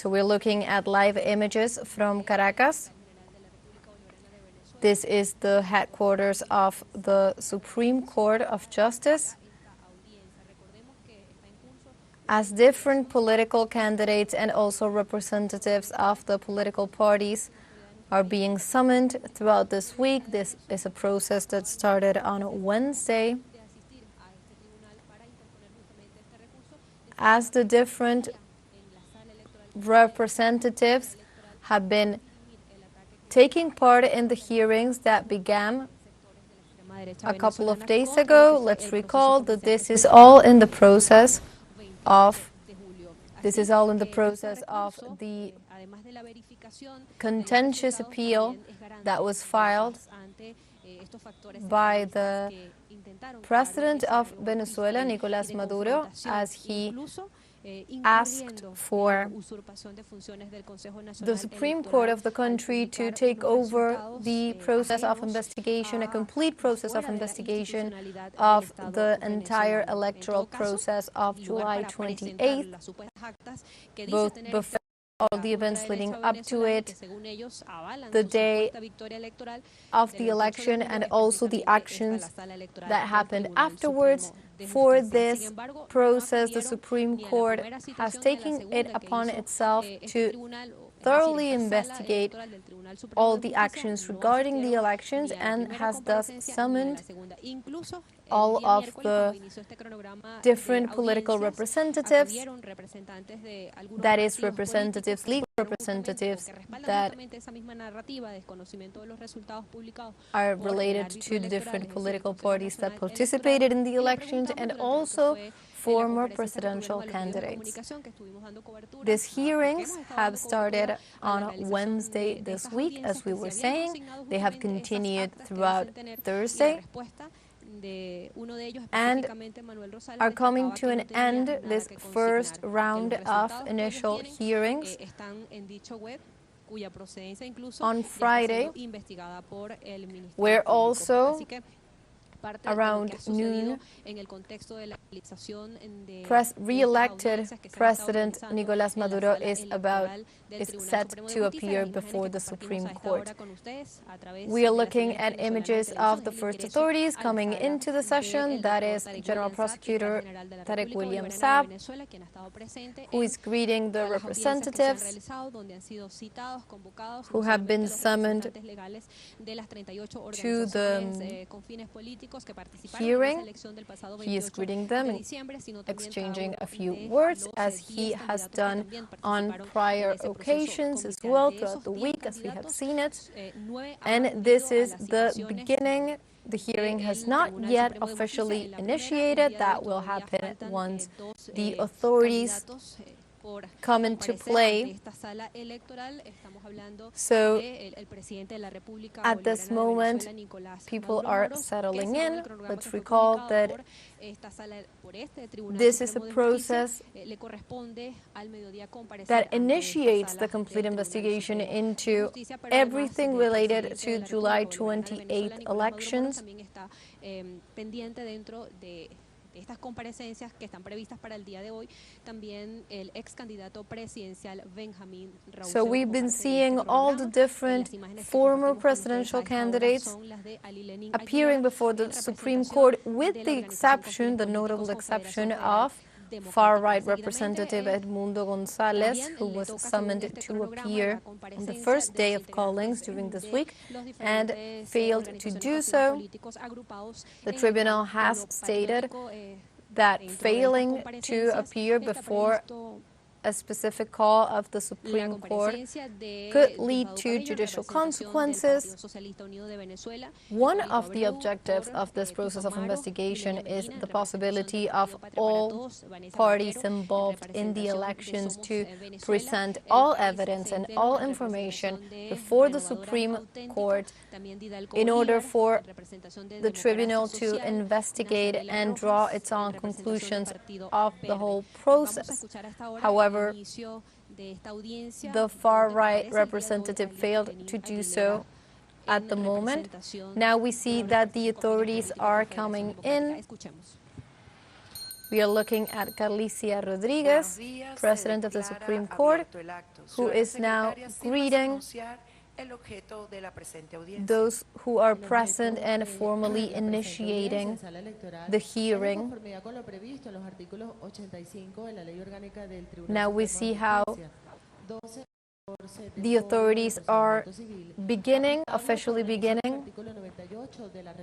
So we're looking at live images from Caracas. This is the headquarters of the Supreme Court of Justice. As different political candidates and also representatives of the political parties are being summoned throughout this week. This is a process that started on Wednesday. As the different representatives have been taking part in the hearings that began a couple of days ago, let's recall that this is all in the process of the contentious appeal that was filed by the president of Venezuela, Nicolás Maduro, as he asked for the Supreme Court of the country to take over the process of investigation, a complete process of investigation of the entire electoral process of July 28th, both before all the events leading up to it, the day of the election, and also the actions that happened afterwards. For this process, the Supreme Court has taken it upon itself to thoroughly investigate all the actions regarding the elections and has thus summoned all of the different political representatives, that is, representatives, legal representatives that are related to the different political parties that participated in the elections, and also former presidential candidates. These hearings have started on Wednesday this week, as we were saying. They have continued throughout Thursday and are coming to an end this first round of initial hearings. On Friday, where also around noon, re-elected President Nicolás Maduro is set to appear before the Supreme Court. We are looking at images of the first authorities coming into the session, that is General Prosecutor Tarek William Saab, who is greeting the representatives who have been summoned to the hearing. He is greeting them and exchanging a few words, as he has done on prior occasions as well throughout the week, as we have seen it. And this is the beginning. The hearing has not yet officially initiated. That will happen once the authorities come into play. So at this moment, people are settling in. Let's recall that this is a process that initiates the complete investigation into everything related to July 28th elections. Estas comparecencias que están previstas para el día de hoy, también el ex candidato presidencial Benjamín Raúl. So we've been seeing all the different former presidential candidates appearing before the Supreme Court, with the exception, the notable exception of far-right representative Edmundo González, who was summoned to appear on the first day of callings during this week and failed to do so. The tribunal has stated that failing to appear before a specific call of the Supreme Court could lead to judicial consequences. One of the objectives of this process of investigation is the possibility of all parties involved in the elections to present all evidence and all information before the Supreme Court in order for the tribunal to investigate and draw its own conclusions of the whole process. However, the far-right representative failed to do so at the moment. Now we see that the authorities are coming in. We are looking at Carlicia Rodriguez, President of the Supreme Court, who is now greeting those who are present and formally initiating the hearing. Now we see how the authorities are officially beginning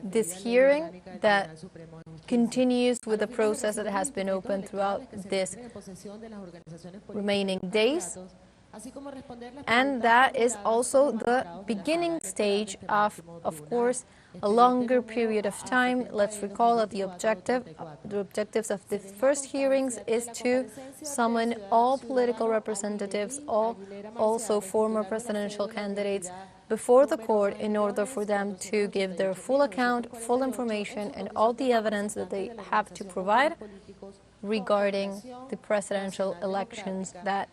this hearing that continues with the process that has been open throughout this remaining days. And that is also the beginning stage of course, a longer period of time. Let's recall that the objectives of the first hearings is to summon all political representatives, also former presidential candidates, before the court in order for them to give their full account, full information, and all the evidence that they have to provide regarding the presidential elections, that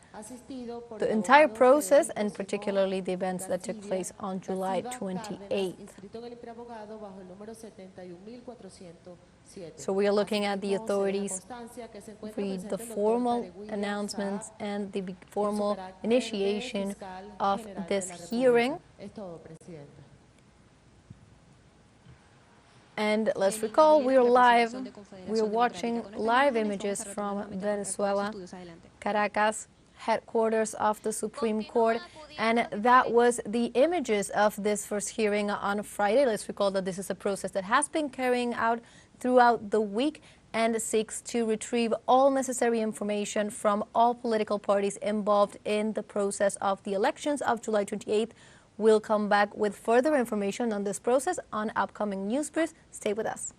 the entire process, and particularly the events that took place on July 28th. So we are looking at the authorities read the formal announcements and the formal initiation of this hearing. And let's recall, we are watching live images from Venezuela, Caracas, headquarters of the Supreme Court, and that was the images of this first hearing on Friday. Let's recall that this is a process that has been carrying out throughout the week and seeks to retrieve all necessary information from all political parties involved in the process of the elections of July 28th. We'll come back with further information on this process on upcoming news briefs. Stay with us.